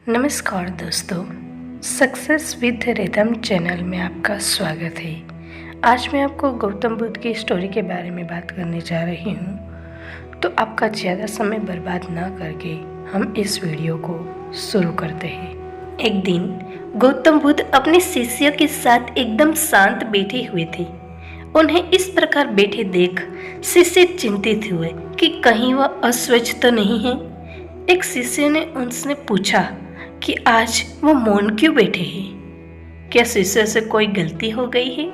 नमस्कार दोस्तों, success with rhythm channel में आपका स्वागत है। आज मैं आपको गौतम बुद्ध की स्टोरी के बारे में बात करने जा रही हूँ। तो आपका ज़्यादा समय बर्बाद ना करके हम इस वीडियो को शुरू करते हैं। एक दिन गौतम बुद्ध अपने शिष्य के साथ एकदम शांत बैठे हुए थे। उन्हें इस प्रकार बैठे देख शिष्य चिंतित हुए कि कहीं वह अस्वच्छ तो नहीं है। एक शिष्य ने उनसे पूछा कि आज वो मौन क्यों बैठे हैं? क्या शिष्य से कोई गलती हो गई है?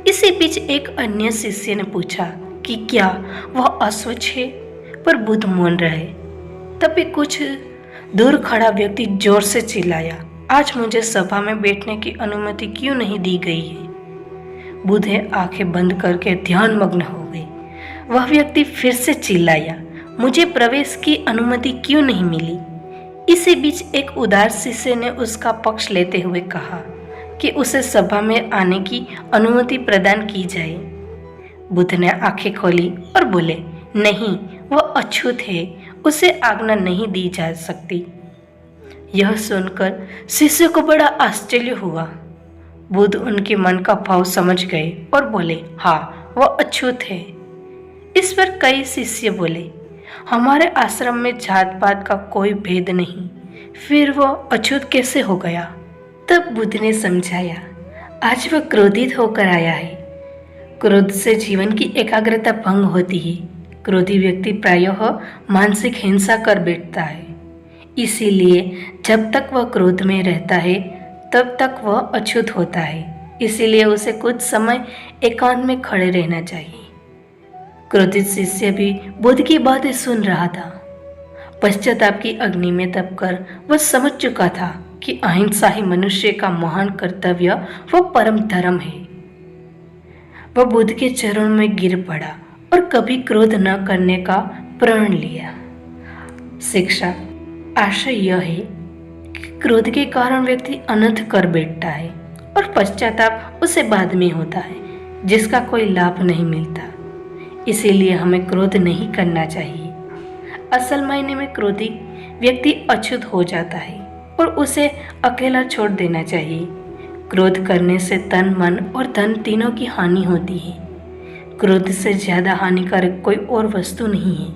इसी बीच एक अन्य शिष्य ने पूछा कि क्या वह अस्वच्छ है? पर बुद्ध मौन रहे। तभी कुछ दूर खड़ा व्यक्ति जोर से चिल्लाया, आज मुझे सभा में बैठने की अनुमति क्यों नहीं दी गई है? बुद्ध आंखें बंद करके ध्यान मग्न हो गए। वह व्यक्ति फिर से चिल्लाया, मुझे प्रवेश की अनुमति क्यों नहीं मिली? इसी बीच एक उदार शिष्य ने उसका पक्ष लेते हुए कहा कि उसे सभा में आने की अनुमति प्रदान की जाए। बुद्ध ने आंखें खोली और बोले, नहीं, वह अछूत है, उसे आज्ञा नहीं दी जा सकती। यह सुनकर शिष्य को बड़ा आश्चर्य हुआ। बुद्ध उनके मन का भाव समझ गए और बोले, हाँ, वह अछूत है। इस पर कई शिष्य बोले, हमारे आश्रम में जात पात का कोई भेद नहीं, फिर वह अछूत कैसे हो गया? तब बुद्ध ने समझाया, आज वह क्रोधित होकर आया है। क्रोध से जीवन की एकाग्रता भंग होती है। क्रोधी व्यक्ति प्रायः मानसिक हिंसा कर बैठता है। इसीलिए जब तक वह क्रोध में रहता है तब तक वह अछूत होता है। इसीलिए उसे कुछ समय एकांत में खड़े रहना चाहिए। क्रोधित शिष्य भी बुद्ध की बातें सुन रहा था। पश्चाताप की अग्नि में तपकर वह समझ चुका था कि अहिंसा ही मनुष्य का महान कर्तव्य व परम धर्म है। वह बुद्ध के चरणों में गिर पड़ा और कभी क्रोध न करने का प्रण लिया। शिक्षा आशय यह है कि क्रोध के कारण व्यक्ति अनर्थ कर बैठता है और पश्चाताप उसे बाद में होता है, जिसका कोई लाभ नहीं मिलता। इसीलिए हमें क्रोध नहीं करना चाहिए। असल मायने में क्रोधी व्यक्ति अछूत हो जाता है और उसे अकेला छोड़ देना चाहिए। क्रोध करने से तन, मन और धन तीनों की हानि होती है। क्रोध से ज़्यादा हानिकारक कोई और वस्तु नहीं है।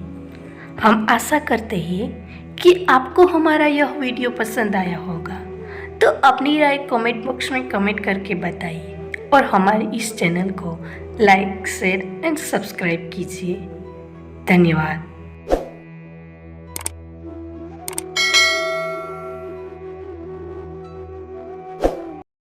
हम आशा करते हैं कि आपको हमारा यह वीडियो पसंद आया होगा। तो अपनी राय कमेंट बॉक्स में कमेंट करके बताइए और हमारे इस चैनल को लाइक, शेयर एंड सब्सक्राइब कीजिए। धन्यवाद।